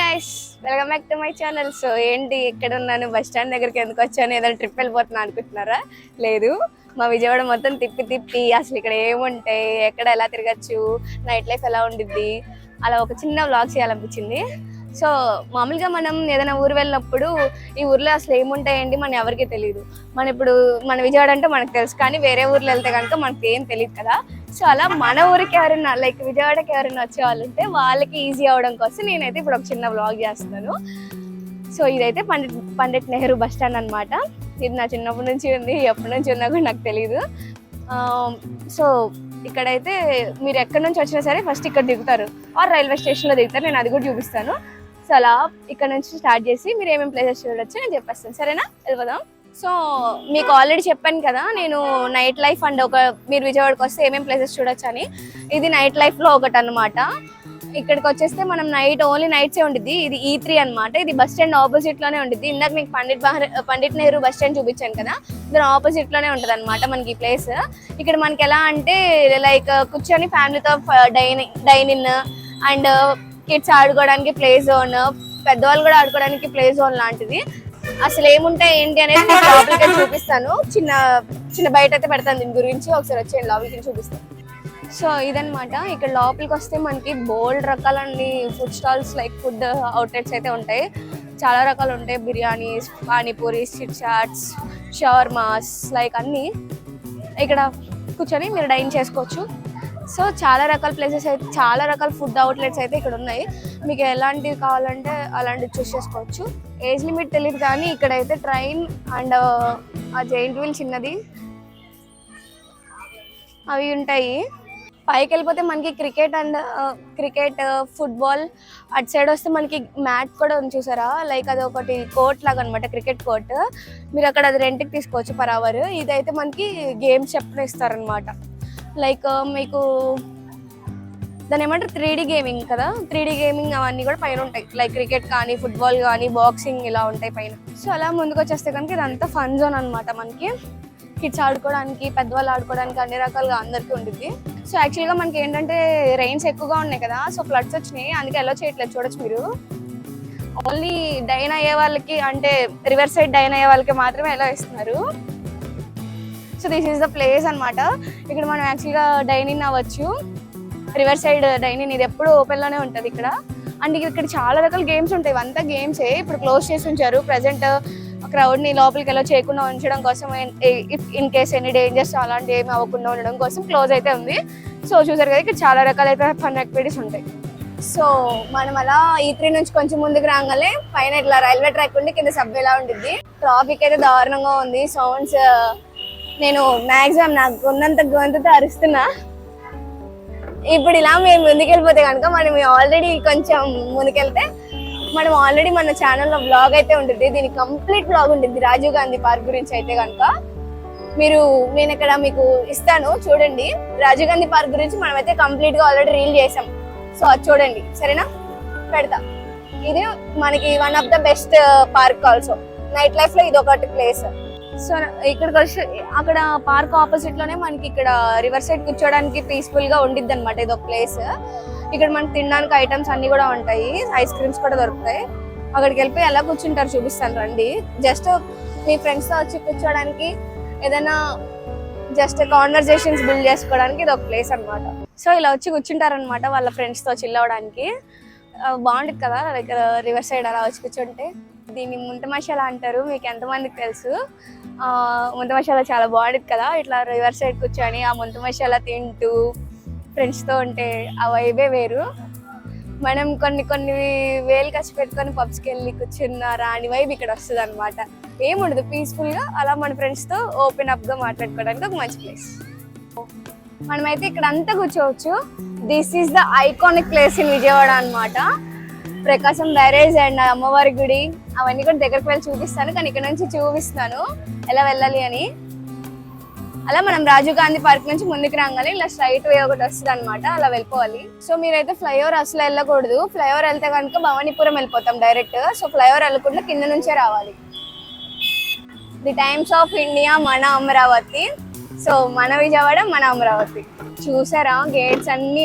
Guys, welcome back to my channel. So ఏంటి ఎక్కడ ఉన్నాను, బస్ స్టాండ్ దగ్గరికి ఎందుకు వచ్చాను, ఏదైనా ట్రిప్ వెళ్ళిపోతున్నా అనుకుంటున్నారా? లేదు, మా విజయవాడ మొత్తం తిప్పి తిప్పి అసలు ఇక్కడ ఏముంటాయి, ఎక్కడ ఎలా తిరగచ్చు, నైట్ లైఫ్ ఎలా ఉండిద్ది, అలా ఒక చిన్న వ్లాగ్ చేయాలనిపించింది. సో మామూలుగా మనం ఏదైనా ఊరు వెళ్ళినప్పుడు ఈ ఊర్లో అసలు ఏముంటాయండి మనం ఎవరికీ తెలియదు. మన విజయవాడ అంటే మనకు తెలుసు, కానీ వేరే ఊర్లో వెళ్తే కనుక మనకి ఏం తెలియదు కదా. సో అలా మన ఊరికి ఎవరైనా లైక్ విజయవాడకి ఎవరైనా వచ్చే వాళ్ళు ఉంటే వాళ్ళకి ఈజీ అవడం కోసం నేనైతే ఇప్పుడు ఒక చిన్న వ్లాగ్ చేస్తున్నాను. సో ఇదైతే పండిట్ నెహ్రూ బస్ స్టాండ్ అనమాట. ఇది నా చిన్నప్పటి నుంచి ఉంది, ఎప్పటి నుంచి ఉన్నా కూడా నాకు తెలియదు. సో ఇక్కడైతే మీరు ఎక్కడి నుంచి వచ్చినా సరే ఫస్ట్ ఇక్కడ దిగుతారు, ఆర్ రైల్వే స్టేషన్లో దిగుతారు. నేను అది కూడా చూపిస్తాను. సో అలా ఇక్కడ నుంచి స్టార్ట్ చేసి మీరు ఏమేమి ప్లేసెస్ చూడొచ్చు నేను చెప్పేస్తాను. సరేనా, వెళ్ళిపోదాం. సో మీకు ఆల్రెడీ చెప్పాను కదా నేను నైట్ లైఫ్ అండ్ మీరు విజయవాడకి వస్తే ఏమేమి ప్లేసెస్ చూడొచ్చు అని. ఇది నైట్ లైఫ్లో ఒకటి అనమాట. ఇక్కడికి వచ్చేస్తే మనం ఓన్లీ నైట్సే ఉండిద్ది. ఇది E3 అనమాట. ఇది బస్ స్టాండ్ ఆపోజిట్ లోనే ఉండిద్ది. ఇందాక మీకు పండిట్ నెహ్రూ బస్ స్టాండ్ చూపించాను కదా, దాని ఆపోజిట్ లోనే ఉంటది అనమాట మనకి ఈ ప్లేస్. ఇక్కడ మనకి ఎలా అంటే లైక్ కూర్చొని ఫ్యామిలీతో డైనిన్ అండ్ కిడ్స్ ఆడుకోవడానికి ప్లే జోన్, పెద్దవాళ్ళు కూడా ఆడుకోవడానికి ప్లే జోన్ లాంటిది. అసలు ఏముంటాయి ఏంటి అనేది మీకు లోపలికి చూపిస్తాను. చిన్న బయట అయితే పెడతాను దీని గురించి. ఒకసారి వచ్చేయండి, లోపలికి చూపిస్తాను. సో ఇదనమాట. ఇక్కడ లోపలికి వస్తే మనకి బోల్డ్ రకాలన్నీ food stalls like food outlets అయితే ఉంటాయి. చాలా రకాలు ఉంటాయి. బిర్యానీస్, పానీపూరీస్, చాట్స్, షవర్మాస్ లైక్ అన్నీ ఇక్కడ కూర్చొని మీరు డైన్ చేసుకోవచ్చు. సో చాలా రకాల ప్లేసెస్ అయితే, చాలా రకాల ఫుడ్ అవుట్లెట్స్ అయితే ఇక్కడ ఉన్నాయి. మీకు ఎలాంటివి కావాలంటే అలాంటివి చూస్ చేసుకోవచ్చు. ఏజ్ లిమిట్ తెలియదు, కానీ ఇక్కడైతే ట్రైన్ అండ్ ఆ జైంట్ వీల్ చిన్నది అవి ఉంటాయి. పైకి వెళ్ళిపోతే మనకి క్రికెట్ ఫుట్బాల్, అటు సైడ్ వస్తే మనకి మ్యాట్ కూడా ఉంది చూసారా, లైక్ అది ఒకటి కోర్ట్ లాగా అనమాట, క్రికెట్ కోర్ట్. మీరు అక్కడ అది రెంట్కి తీసుకోవచ్చు పర్ అవర్. ఇదైతే మనకి గేమ్స్ చెప్పనిస్తారనమాట. లైక్ మీకు దాని ఏమంటారు 3D గేమింగ్ కదా, 3D గేమింగ్ అవన్నీ కూడా పైన ఉంటాయి. లైక్ క్రికెట్ కానీ, ఫుట్బాల్ కానీ, బాక్సింగ్ ఇలా ఉంటాయి పైన. సో అలా ముందుకు వచ్చేస్తే కనుక ఇదంతా ఫన్ జోన్ అనమాట. మనకి కిడ్స్ ఆడుకోవడానికి, పెద్దవాళ్ళు ఆడుకోవడానికి అన్ని రకాలుగా అందరికీ ఉంటుంది. సో యాక్చువల్గా మనకి ఏంటంటే రెయిన్స్ ఎక్కువగా ఉన్నాయి కదా, సో ఫ్లడ్స్ వచ్చినాయి, అందుకే ఎలా చేయట్లేదు. చూడొచ్చు మీరు, ఓన్లీ డైన్ అయ్యే వాళ్ళకి అంటే రివర్ సైడ్ డైన్ అయ్యే వాళ్ళకి మాత్రమే ఎలా ఇస్తున్నారు. So this is the place అనమాట. ఇక్కడ మనం యాక్చువల్గా డైనింగ్ అవ్వచ్చు. రివర్ సైడ్ డైనింగ్ ఇది ఎప్పుడు ఓపెన్లోనే ఉంటుంది ఇక్కడ. అండ్ ఇక్కడ చాలా రకాల గేమ్స్ ఉంటాయి. ఇవంతా గేమ్సే. ఇప్పుడు క్లోజ్ చేసి ఉంచారు ప్రజెంట్, క్రౌడ్ని లోపలికి ఎలా చేయకుండా ఉంచడం కోసం, if in case any dangers అలాంటి ఏమి అవ్వకుండా ఉండడం కోసం క్లోజ్ అయితే ఉంది. సో చూసారు కదా, ఇక్కడ చాలా రకాలైతే ఫన్ యాక్టివిటీస్ ఉంటాయి. సో మనం అలా E3 నుంచి కొంచెం ముందుకు రాగానే పైన ఇట్లా రైల్వే ట్రాక్ ఉండి కింద సబ్వేలా ఉంటుంది. ట్రాఫిక్ అయితే దారుణంగా ఉంది. సౌండ్స్ నేను మ్యాక్సిమం నాకు ఉన్నంత గొంతుతో అరుస్తున్నా. ఇప్పుడు ఇలా మేము ముందుకెళ్ళిపోతే కనుక మనం ఆల్రెడీ కొంచెం ముందుకెళ్తే మనం ఆల్రెడీ మన ఛానల్లో వ్లాగ్ అయితే ఉంటుంది. దీని కంప్లీట్ వ్లాగ్ ఉంటుంది రాజీవ్ గాంధీ పార్క్ గురించి అయితే కనుక. నేను ఇక్కడ మీకు ఇస్తాను చూడండి. రాజీవ్ గాంధీ పార్క్ గురించి మనమైతే కంప్లీట్గా ఆల్రెడీ రీల్ చేసాం. సో అది చూడండి, సరేనా, పెడతా. ఇది మనకి one of the best park also. Night లైఫ్లో ఇది ఒకటి ప్లేస్. సో ఇక్కడికి వచ్చి అక్కడ పార్క్ ఆపోజిట్ లోనే మనకి ఇక్కడ రివర్ సైడ్ కూర్చోడానికి పీస్ఫుల్ గా ఉండిద్ది అనమాట. ఇది ఒక ప్లేస్. ఇక్కడ మనకి తినడానికి ఐటమ్స్ అన్ని కూడా ఉంటాయి, ఐస్ క్రీమ్స్ కూడా దొరుకుతాయి. అక్కడికి వెళ్ళిపోయి ఎలా కూర్చుంటారు చూపిస్తాను రండి. జస్ట్ మీ ఫ్రెండ్స్ తో వచ్చి కూర్చోడానికి, ఏదైనా జస్ట్ కాన్వర్జేషన్స్ బిల్డ్ చేసుకోవడానికి ఇది ఒక ప్లేస్ అనమాట. సో ఇలా వచ్చి కూర్చుంటారనమాట వాళ్ళ ఫ్రెండ్స్ తో చిల్ అవ్వడానికి. బాగుంటుంది కదా లైక్ రివర్ సైడ్ అలా వచ్చి కూర్చుంటే. దీన్ని ముంత మసాలా అంటారు, మీకు ఎంతమందికి తెలుసు? ముంత మసాలా చాలా బాగుంటుంది కదా, ఇట్లా రివర్ సైడ్ కూర్చొని ఆ ముంత మసాలా తింటూ ఫ్రెండ్స్తో ఉంటే ఆ వైబే వేరు. మనం కొన్ని వేలు ఖర్చు పెట్టుకొని పబ్స్కి వెళ్ళి కూర్చున్న రాని వైబ్ ఇక్కడ వస్తుంది అనమాట. ఏముండదు, పీస్ఫుల్గా అలా మన ఫ్రెండ్స్తో ఓపెన్ అప్గా మాట్లాడుకోవడానికి ఒక మంచి ప్లేస్. మనమైతే ఇక్కడ అంతా కూర్చోవచ్చు. This is the iconic place in Vijayawada అనమాట. ప్రకాశం బ్యారేజ్ అండ్ అమ్మవారి గుడి అవన్నీ కూడా దగ్గరికి వెళ్ళి చూపిస్తాను, కానీ ఇక్కడ నుంచి చూపిస్తాను ఎలా వెళ్ళాలి అని. అలా మనం రాజీవ్ గాంధీ పార్క్ నుంచి ముందుకు రాగానే ఇలా స్ట్రైట్ వే ఒకటి వస్తుంది అనమాట, అలా వెళ్ళిపోవాలి. సో మీరైతే ఫ్లైఓవర్ అసలు వెళ్ళకూడదు. ఫ్లైఓవర్ వెళ్తే కనుక భవానీపురం వెళ్ళిపోతాం డైరెక్ట్. సో ఫ్లైఓవర్ వెళ్ళకుండా కింద నుంచే రావాలి. ది టైమ్స్ ఆఫ్ ఇండియా, మన అమరావతి. సో మన విజయవాడ, మన అమరావతి. చూసారా గేట్స్ అన్నీ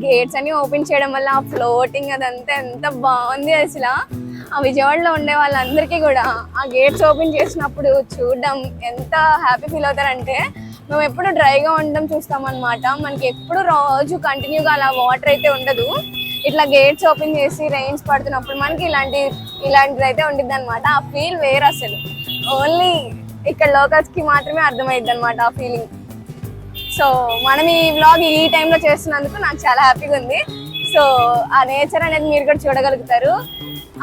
గేట్స్ అన్ని ఓపెన్ చేయడం వల్ల ఆ ఫ్లోటింగ్ అదంతా ఎంత బాగుంది అసలు. ఆ విజయవాడలో ఉండే వాళ్ళందరికీ కూడా ఆ గేట్స్ ఓపెన్ చేసినప్పుడు చూడడం ఎంత హ్యాపీ ఫీల్ అవుతారంటే, మేము ఎప్పుడు డ్రైగా ఉండడం చూస్తాం అనమాట. మనకి ఎప్పుడు రోజు కంటిన్యూగా అలా వాటర్ అయితే ఉండదు. ఇట్లా గేట్స్ ఓపెన్ చేసి రెయిన్స్ పడుతున్నప్పుడు మనకి ఇలాంటిది అయితే ఉండిద్ది అనమాట. ఆ ఫీల్ వేరు అసలు. ఓన్లీ ఇక్కడ లోకల్స్ కి మాత్రమే అర్థమైద్ది అనమాట ఆ ఫీలింగ్. సో మనం ఈ వ్లాగ్ ఈ టైంలో చేస్తున్నందుకు నాకు చాలా హ్యాపీగా ఉంది. సో ఆ నేచర్ అనేది మీరు కూడా చూడగలుగుతారు.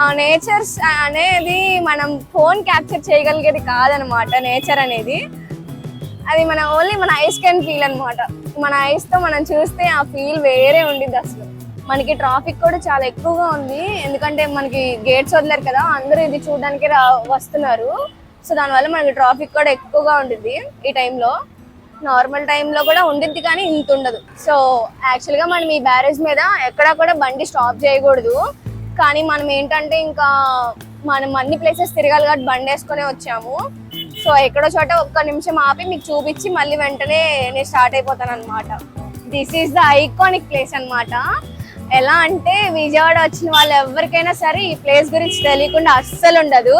ఆ నేచర్స్ అనేది మనం ఫోన్ క్యాప్చర్ చేయగలిగేది కాదనమాట. నేచర్ అనేది అది మన ఓన్లీ మన ఐస్ కెన్ ఫీల్ అనమాట. మన ఐస్ తో మనం చూస్తే ఆ ఫీల్ వేరే ఉండిద్ది అసలు. మనకి ట్రాఫిక్ కూడా చాలా ఎక్కువగా ఉంది, ఎందుకంటే మనకి గేట్స్ వదిలేరు కదా, అందరూ ఇది చూడడానికి వస్తున్నారు. సో దానివల్ల మనకి ట్రాఫిక్ కూడా ఎక్కువగా ఉండిద్ది ఈ టైంలో. నార్మల్ టైంలో కూడా ఉండిద్ది కానీ ఇంత ఉండదు. సో యాక్చువల్గా మనం ఈ బ్యారేజ్ మీద ఎక్కడా కూడా బండి స్టాప్ చేయకూడదు, కానీ మనం ఏంటంటే ఇంకా మనం అన్ని ప్లేసెస్ తిరగాలి కాబట్టి బండి వేసుకునే వచ్చాము. సో ఎక్కడో చోట ఒక్క నిమిషం ఆపి మీకు చూపించి మళ్ళీ వెంటనే నేను స్టార్ట్ అయిపోతాను అనమాట. This is the iconic place అనమాట. ఎలా అంటే విజయవాడ వచ్చిన వాళ్ళు ఎవరికైనా సరే ఈ ప్లేస్ గురించి తెలియకుండా అస్సలు ఉండదు.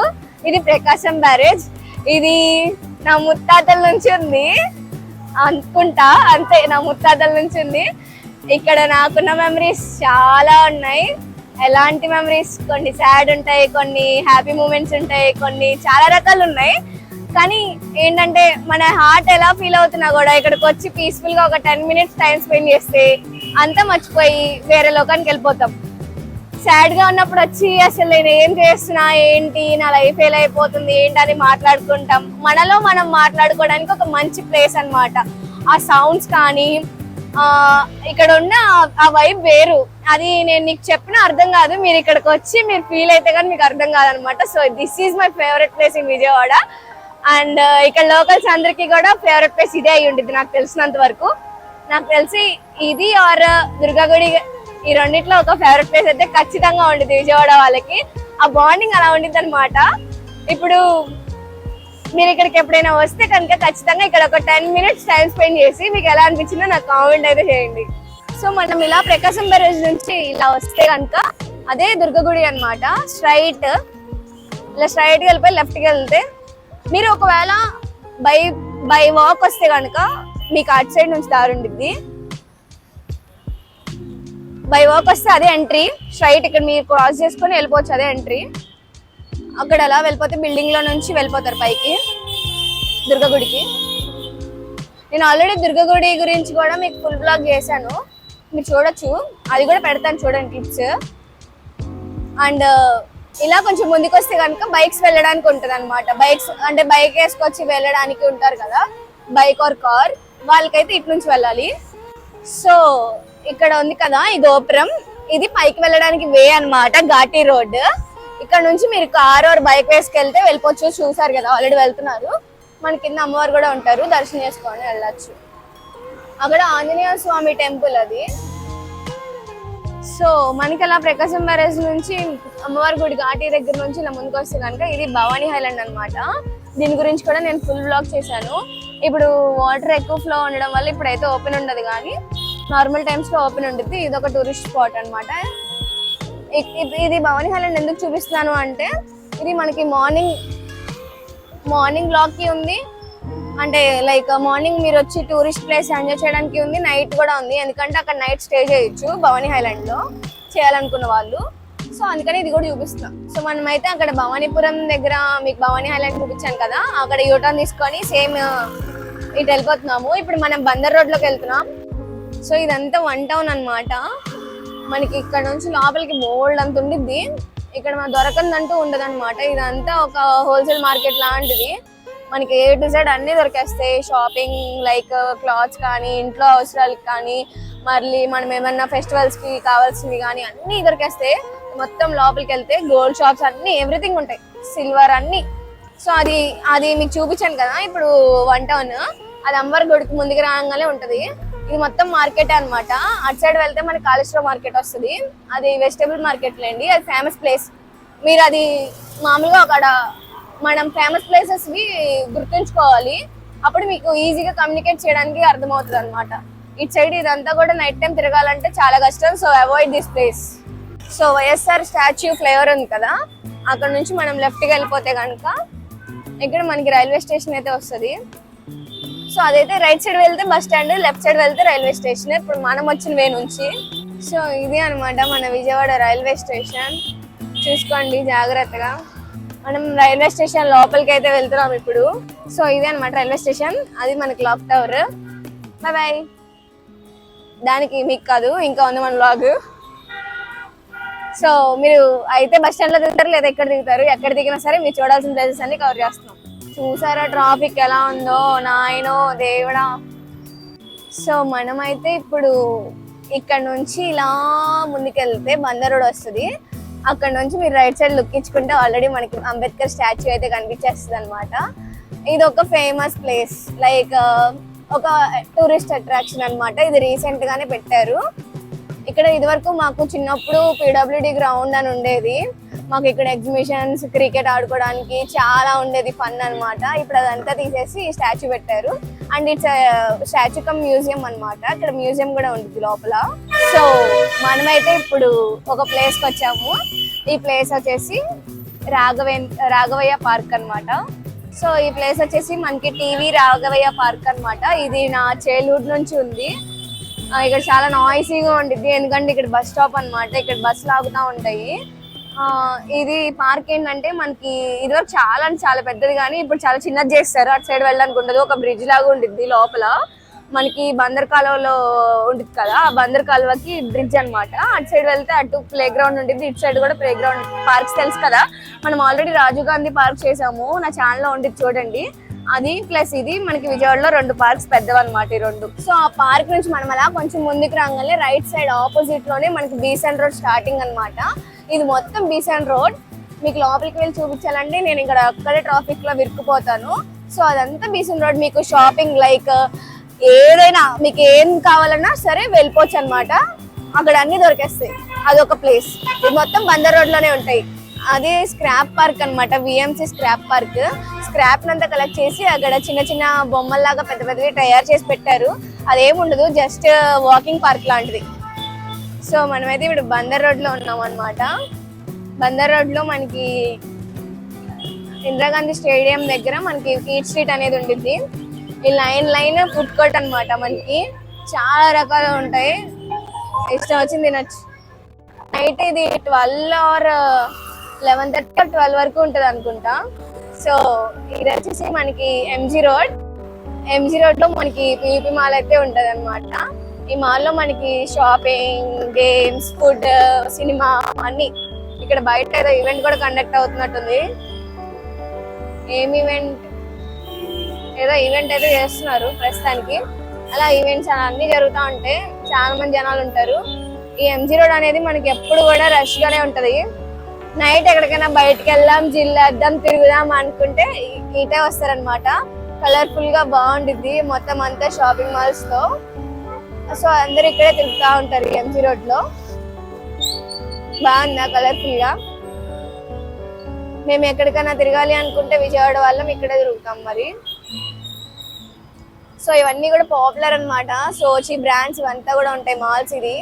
ఇది ప్రకాశం బ్యారేజ్. ఇది నా ముత్తాతల నుంచి ఉంది అనుకుంటా, అంతే, నా ముత్తాతల నుంచి ఉంది. ఇక్కడ నాకున్న మెమరీస్ చాలా ఉన్నాయి. ఎలాంటి మెమరీస్, కొన్ని సాడ్ ఉంటాయి, కొన్ని హ్యాపీ మూమెంట్స్ ఉంటాయి, కొన్ని చాలా రకాలు ఉన్నాయి. కానీ ఏంటంటే మన హార్ట్ ఎలా ఫీల్ అవుతున్నా కూడా ఇక్కడికి వచ్చి పీస్ఫుల్ గా ఒక 10 minutes టైం స్పెండ్ చేస్తే అంతా మర్చిపోయి వేరే లోకానికి వెళ్ళిపోతాం. సాడ్ గా ఉన్నప్పుడు వచ్చి అసలు నేను ఏం చేస్తున్నా, ఏంటి నా లైఫ్ ఎలా అయిపోతుంది ఏంటని మాట్లాడుకుంటాం. మనలో మనం మాట్లాడుకోవడానికి ఒక మంచి ప్లేస్ అన్నమాట. ఆ సౌండ్స్ కానీ ఇక్కడ ఉన్న ఆ వైబ్ వేరు. అది నేను నీకు చెప్పినా అర్థం కాదు, మీరు ఇక్కడికి వచ్చి మీరు ఫీల్ అయితే కానీ మీకు అర్థం కాదనమాట. So this is my favourite place in Vijayawada. And ఇక్కడ లోకల్స్ అందరికీ కూడా ఫేవరెట్ ప్లేస్ ఇదే అయి ఉంటుంది నాకు తెలిసినంత వరకు. నాకు తెలిసి ఇది ఆర్ దుర్గాగుడి, ఈ రెండిట్లో ఒక ఫేవరెట్ ప్లేస్ అయితే ఖచ్చితంగా ఉంటుంది విజయవాడ వాళ్ళకి. ఆ బాండింగ్ అలా ఉంటుంది అనమాట. ఇప్పుడు మీరు ఇక్కడికి ఎప్పుడైనా వస్తే కనుక ఖచ్చితంగా ఇక్కడ ఒక 10 minutes టైం స్పెండ్ చేసి మీకు ఎలా అనిపించిందో నాకు కామెంట్ అయితే చేయండి. సో మనం ఇలా ప్రకాశం బ్యారేజ్ నుంచి ఇలా వస్తే కనుక అదే దుర్గగుడి అనమాట. ఇలా స్ట్రైట్గా వెళ్ళిపోయి లెఫ్ట్కి వెళ్తే, మీరు ఒకవేళ బై వాక్ వస్తే కనుక మీకు అటు సైడ్ నుంచి దారి ఉండిద్ది. బై వాక్ వస్తే అదే ఎంట్రీ. స్ట్రైట్ ఇక్కడ మీరు క్రాస్ చేసుకొని వెళ్ళిపోవచ్చు, అదే ఎంట్రీ. అక్కడ అలా వెళ్ళిపోతే బిల్డింగ్ లో నుంచి వెళ్ళిపోతారు పైకి దుర్గగుడికి. నేను ఆల్రెడీ దుర్గగుడి గురించి కూడా మీకు ఫుల్ బ్లాగ్ చేశాను, మీరు చూడొచ్చు, అది కూడా పెడతాను చూడండి క్లిప్స్. అండ్ ఇలా కొంచెం ముందుకు వస్తే కనుక బైక్స్ వెళ్ళడానికి ఉంటుంది అనమాట. బైక్స్ అంటే బైక్ వేసుకొచ్చి వెళ్ళడానికి ఉంటారు కదా, బైక్ ఆర్ కార్, వాళ్ళకైతే ఇటు నుంచి వెళ్ళాలి. సో ఇక్కడ ఉంది కదా ఈ గోపురం, ఇది పైకి వెళ్ళడానికి వే అన్నమాట, ఘాటీ రోడ్. ఇక్కడ నుంచి మీరు కార్ ఆర్ బైక్ వేసుకెళ్తే వెళ్ళిపోవచ్చు. చూసారు కదా ఆల్రెడీ వెళ్తున్నారు. మన కింద అమ్మవారు కూడా ఉంటారు, దర్శనం చేసుకొని వెళ్ళచ్చు. అక్కడ ఆంజనేయ స్వామి టెంపుల్ అది. సో మనకి అలా ప్రకాశం బ్యారేజ్ నుంచి అమ్మవారి గుడి ఘాటీ దగ్గర నుంచి ఇలా ముందుకు వస్తే కనుక ఇది భవానీ హైలాండ్ అనమాట. దీని గురించి కూడా నేను ఫుల్ బ్లాగ్ చేశాను. ఇప్పుడు వాటర్ ఎక్కువ ఫ్లో ఉండడం వల్ల ఇప్పుడైతే ఓపెన్ ఉండదు, కానీ నార్మల్ టైమ్స్ లో ఓపెన్ ఉంటుంది. ఇది ఒక టూరిస్ట్ స్పాట్ అనమాట. ఇది భవానీ హైలాండ్ ఎందుకు చూపిస్తున్నాను అంటే, ఇది మనకి మార్నింగ్ బ్లాక్ కి ఉంది, అంటే లైక్ మార్నింగ్ మీరు వచ్చి టూరిస్ట్ ప్లేస్ ఎంజాయ్ చేయడానికి ఉంది, నైట్ కూడా ఉంది, ఎందుకంటే అక్కడ నైట్ స్టే చేయొచ్చు భవానీ హైలాండ్ లో చేయాలనుకున్న వాళ్ళు. సో అందుకని ఇది కూడా చూపిస్తున్నాం. సో మనమైతే అక్కడ భవానీపురం దగ్గర మీకు భవానీ హైలాండ్ చూపించాను కదా, అక్కడ యూటర్న్ తీసుకొని సేమ్ ఇటు వెళ్ళిపోతున్నాము. ఇప్పుడు మనం బందర్ రోడ్ లోకి వెళ్తున్నాం. సో ఇదంతా 1 town అనమాట. మనకి ఇక్కడ నుంచి లోపలికి బోల్డ్ అంత ఉండిద్ది. ఇక్కడ మన దొరకందంటూ ఉండదు అనమాట. ఇదంతా ఒక హోల్సేల్ మార్కెట్ లాంటిది. మనకి A to Z అన్ని దొరికేస్తాయి. షాపింగ్ లైక్ క్లాత్స్ కానీ, ఇంట్లో అవసరాలకి కానీ, మళ్ళీ మనం ఏమన్నా ఫెస్టివల్స్ కి కావాల్సినవి కానీ అన్ని దొరికేస్తాయి. మొత్తం లోపలికి వెళ్తే గోల్డ్ షాప్స్ అన్ని ఎవ్రీథింగ్ ఉంటాయి, సిల్వర్ అన్ని. సో అది మీకు చూపించాను కదా ఇప్పుడు 1 town, అది అమ్మవారి గుడికి ముందుకు రాగానే ఉంటది. ఇది మొత్తం మార్కెట్ అన్నమాట. అటు సైడ్ వెళ్తే మనకి కాళేశ్వరం మార్కెట్ వస్తుంది, అది వెజిటేబుల్ మార్కెట్ లేండి, అది ఫేమస్ ప్లేస్. మీరు అది మామూలుగా అక్కడ మనం ఫేమస్ ప్లేసెస్ ని గుర్తుంచుకోవాలి, అప్పుడు మీకు ఈజీగా కమ్యూనికేట్ చేయడానికి అర్థమవుతుంది అనమాట. ఇటు సైడ్ ఇదంతా కూడా నైట్ టైం తిరగాలంటే చాలా కష్టం. So avoid this place. So YSR statue flavour ఉంది కదా, అక్కడ నుంచి మనం లెఫ్ట్కి వెళ్ళిపోతే కనుక ఇక్కడ మనకి రైల్వే స్టేషన్ అయితే వస్తుంది. సో అదైతే రైట్ సైడ్ వెళ్తే బస్ స్టాండ్, లెఫ్ట్ సైడ్ వెళ్తే రైల్వే స్టేషన్. ఇప్పుడు మనం వచ్చిన వే నుంచి. సో ఇది అనమాట మన విజయవాడ రైల్వే స్టేషన్. చూసుకోండి జాగ్రత్తగా. మనం రైల్వే స్టేషన్ లోపలికి అయితే వెళ్తున్నాం ఇప్పుడు. సో ఇదే అనమాట రైల్వే స్టేషన్. అది మన క్లాక్ టవర్. Bye bye. దానికి మీకు కాదు, ఇంకా ఉంది మన వ్లాగ్. సో మీరు అయితే బస్ స్టాండ్ లో దిగుతారు లేదా ఎక్కడ దిగుతారు, ఎక్కడ దిగినా సరే మీరు చూడాల్సిన ప్లేసెస్ అన్ని కవర్ చేస్తున్నాం. చూసారా ట్రాఫిక్ ఎలా ఉందో, నాయనో దేవుడా. సో మనమైతే ఇప్పుడు ఇక్కడ నుంచి ఇలా ముందుకెళ్తే బందర్ రోడ్ వస్తుంది. అక్కడ నుంచి మీరు రైట్ సైడ్ లుక్ ఇచ్చుకుంటే ఆల్రెడీ మనకి అంబేద్కర్ స్టాచ్యూ అయితే కనిపించేస్తుంది అనమాట. ఇది ఒక ఫేమస్ ప్లేస్, లైక్ ఒక టూరిస్ట్ అట్రాక్షన్ అనమాట. ఇది రీసెంట్ గానే పెట్టారు. ఇక్కడ ఇదివరకు మాకు చిన్నప్పుడు PWD గ్రౌండ్ అని ఉండేది. మాకు ఇక్కడ ఎగ్జిబిషన్స్, క్రికెట్ ఆడుకోవడానికి చాలా ఉండేది, ఫన్ అనమాట. ఇప్పుడు అదంతా తీసేసి స్టాచ్యూ పెట్టారు. And it's statue come museum అనమాట. ఇక్కడ మ్యూజియం కూడా ఉంటుంది లోపల. సో మనమైతే ఇప్పుడు ఒక ప్లేస్కి వచ్చాము. ఈ ప్లేస్ వచ్చేసి రాఘవయ్య పార్క్ అనమాట. సో ఈ ప్లేస్ వచ్చేసి మనకి టీవీ రాఘవయ్య పార్క్ అనమాట. ఇది నా చైల్డ్హుడ్ నుంచి ఉంది. ఇక్కడ చాలా నాయిసీగా ఉంటుంది, ఎందుకంటే ఇక్కడ బస్ స్టాప్ అనమాట. ఇక్కడ బస్సులు ఆగుతూ ఉంటాయి. ఇది పార్క్ ఏంటంటే మనకి ఇదివరకు చాలా అంటే చాలా పెద్దది, కానీ ఇప్పుడు చాలా చిన్నది చేస్తారు. అటు సైడ్ వెళ్ళడానికి ఉండదు, ఒక బ్రిడ్జ్ లాగా ఉంటుంది లోపల. మనకి బందర్ కాలువలో ఉంటుంది కదా, ఆ బందర్ కాలువకి బ్రిడ్జ్ అనమాట. అటు సైడ్ వెళ్తే అటు ప్లే గ్రౌండ్ ఉంటుంది, ఇటు సైడ్ కూడా ప్లే గ్రౌండ్. పార్క్స్ తెలుసు కదా, మనం ఆల్రెడీ రాజీవ్ గాంధీ పార్క్ చేసాము, నా ఛానల్లో ఉంటుంది చూడండి. అది ప్లస్ ఇది మనకి విజయవాడలో 2 పార్క్స్ పెద్దవన్నమాట ఈ 2. సో ఆ పార్క్ నుంచి మనం అలా కొంచెం ముందుకు రాగానే రైట్ సైడ్ ఆపోజిట్ లోనే మనకి బీసెంట్ రోడ్ స్టార్టింగ్ అనమాట. ఇది మొత్తం బీసెంట్ రోడ్. మీకు లోపలికి వెళ్ళి చూపించాలంటే నేను ఇక్కడ అక్కడే ట్రాఫిక్ లో విరుక్కుపోతాను. సో అదంతా బీసెంట్ రోడ్. మీకు షాపింగ్ లైక్ ఏదైనా మీకు ఏం కావాలన్నా సరే వెళ్ళిపోవచ్చు అనమాట. అక్కడ అన్ని దొరికేస్తాయి. అదొక ప్లేస్. ఇది మొత్తం బందర్ రోడ్ లోనే ఉంటాయి. అది స్క్రాప్ పార్క్ అనమాట, VMC స్క్రాప్ పార్క్. స్క్రాప్ నంతా కలెక్ట్ చేసి అక్కడ చిన్న చిన్న బొమ్మల్లాగా పెద్ద పెద్దవి తయారు చేసి పెట్టారు. అదేముండదు, జస్ట్ వాకింగ్ పార్క్ లాంటిది. సో మనమైతే ఇప్పుడు బందర్ రోడ్ లో ఉన్నాం అనమాట. బందర్ రోడ్ లో మనకి ఇందిరాగాంధీ స్టేడియం దగ్గర మనకి ఈట్ స్ట్రీట్ అనేది ఉంటుంది. ఈ లైన్ ఫుడ్ కోర్ట్ అనమాట. మనకి చాలా రకాలు ఉంటాయి, ఇష్టం వచ్చింది తినచ్చు. నైట్ ఇది 12 or 11:30 or 12 వరకు ఉంటుంది అనుకుంటా. సో ఇది వచ్చేసి మనకి MG రోడ్ లో మనకి PVP మాల్ అయితే ఉంటది అనమాట. ఈ మాల్ లో మనకి షాపింగ్, గేమ్స్, ఫుడ్, సినిమా అన్ని. ఇక్కడ బయట ఏదో ఈవెంట్ కూడా కండక్ట్ అవుతున్నట్టుంది. ఏం ఈవెంట్? ఏదో ఈవెంట్ అయితే చేస్తున్నారు ప్రస్తుతానికి. అలా ఈవెంట్స్ అన్ని జరుగుతూ ఉంటాయి, చాలా మంది జనాలు ఉంటారు. ఈ MG రోడ్ అనేది మనకి ఎప్పుడు కూడా రష్ గానే ఉంటది. నైట్ ఎక్కడికైనా బయటకు వెళ్దాం, జిల్లేద్దాం, తిరుగుదాం అనుకుంటే ఇటే వస్తారనమాట. కలర్ఫుల్ గా బాగుంటుంది మొత్తం అంతా షాపింగ్ మాల్స్ తో. సో అందరు ఇక్కడే తిరుగుతూ ఉంటారు MG రోడ్ లో. బాగుందా కలర్ఫుల్ గా? మేము ఎక్కడికైనా తిరగాలి అనుకుంటే విజయవాడ వాళ్ళం ఇక్కడే తిరుగుతాం మరి. సో ఇవన్నీ కూడా పాపులర్ అనమాట. సోచి బ్రాండ్స్ ఇవంతా కూడా ఉంటాయి మాల్స్. ఇది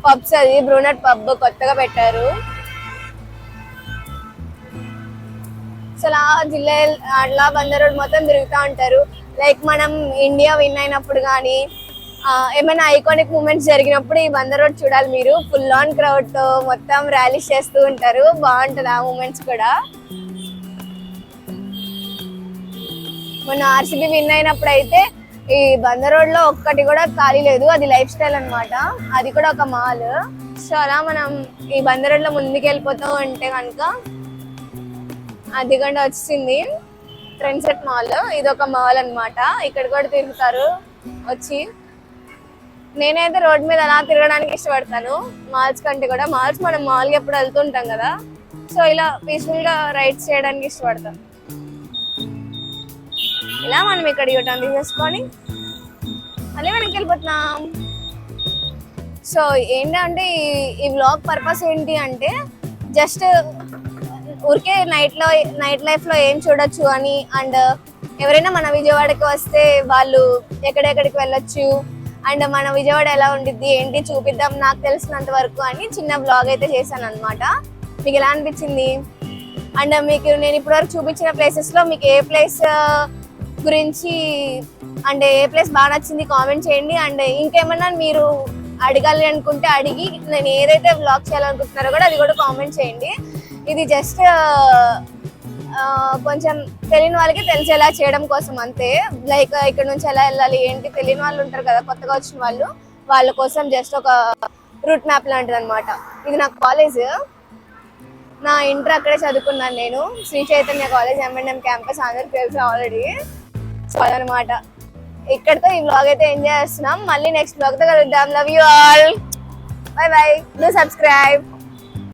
పబ్స్, అది బ్రూనట్ పబ్ కొత్తగా పెట్టారు. సో అలా జిల్లా అట్లా బందర్ రోడ్ మొత్తం తిరుగుతూ ఉంటారు. లైక్ మనం ఇండియా విన్ అయినప్పుడు కానీ ఏమైనా ఐకానిక్ మూమెంట్స్ జరిగినప్పుడు ఈ బందర్ రోడ్ చూడాలి మీరు. ఫుల్ ఆన్ క్రౌడ్ తో మొత్తం ర్యాలీస్ చేస్తూ ఉంటారు, బాగుంటుంది ఆ మూమెంట్స్ కూడా. మొన్న RCB విన్ అయినప్పుడు అయితే ఈ బందర్ రోడ్ లో ఒక్కటి కూడా ఖాళీ లేదు. అది లైఫ్ స్టైల్ అనమాట, అది కూడా ఒక మాల్. సో అలా మనం ఈ బందర్ రోడ్ లో ముందుకు వెళ్ళిపోతూ ఉంటే కనుక అదిగండి వచ్చింది ట్రెండ్ సెట్ మాల్. ఇది ఒక మాల్ అనమాట. ఇక్కడ కూడా తిరుగుతారు వచ్చి. నేనైతే రోడ్ మీద అలా తిరగడానికి ఇష్టపడతాను మాల్స్ కంటే కూడా. మాల్స్ మనం మాల్కి ఎప్పుడు వెళ్తుంటాం కదా, సో ఇలా పీస్ఫుల్ గా రైడ్స్ చేయడానికి ఇష్టపడతాం. ఇలా మనం ఇక్కడ యూటర్న్ తీసేసుకొని మళ్ళీ వెనక్కి వెళ్ళిపోతున్నాం. సో ఏంటంటే ఈ వ్లాగ్ పర్పస్ ఏంటి అంటే జస్ట్ ఊరికే నైట్ లైఫ్ లో ఏం చూడొచ్చు అని, అండ్ ఎవరైనా మన విజయవాడకి వస్తే వాళ్ళు ఎక్కడెక్కడికి వెళ్ళొచ్చు అండ్ మన విజయవాడ ఎలా ఉండిద్ది ఏంటి చూపిద్దాం నాకు తెలిసినంత వరకు అని చిన్న బ్లాగ్ అయితే చేశాను అనమాట. మీకు ఎలా అనిపించింది? అండ్ మీకు నేను ఇప్పటివరకు చూపించిన ప్లేసెస్లో మీకు ఏ ప్లేస్ గురించి అంటే ఏ ప్లేస్ బాగా నచ్చింది కామెంట్ చేయండి. అండ్ ఇంకేమన్నా మీరు అడగాలి అనుకుంటే అడిగి నేను ఏదైతే బ్లాగ్ చేయాలనుకుంటున్నారో కూడా అది కూడా కామెంట్ చేయండి. ఇది జస్ట్ కొంచెం తెలియని వాళ్ళకి తెలిసేలా చేయడం కోసం అంతే. లైక్ ఇక్కడ నుంచి ఎలా వెళ్ళాలి ఏంటి తెలియని వాళ్ళు ఉంటారు కదా కొత్తగా వచ్చిన వాళ్ళు, వాళ్ళ కోసం జస్ట్ ఒక రూట్ మ్యాప్ లాంటిది అనమాట. ఇది నా కాలేజ్, నా ఇంటర్ అక్కడే చదువుకున్నాను నేను, Shri Chaitanya college M&M campus, అందరికి తెలుసు ఆల్రెడీ. సో అదనమాట, ఇక్కడితో ఈ బ్లాగ్ అయితే ఎంజాయ్ చేస్తున్నాం. మళ్ళీ నెక్స్ట్ బ్లాగ్ తో కలుద్దాం. Love you all, by by, do subscribe.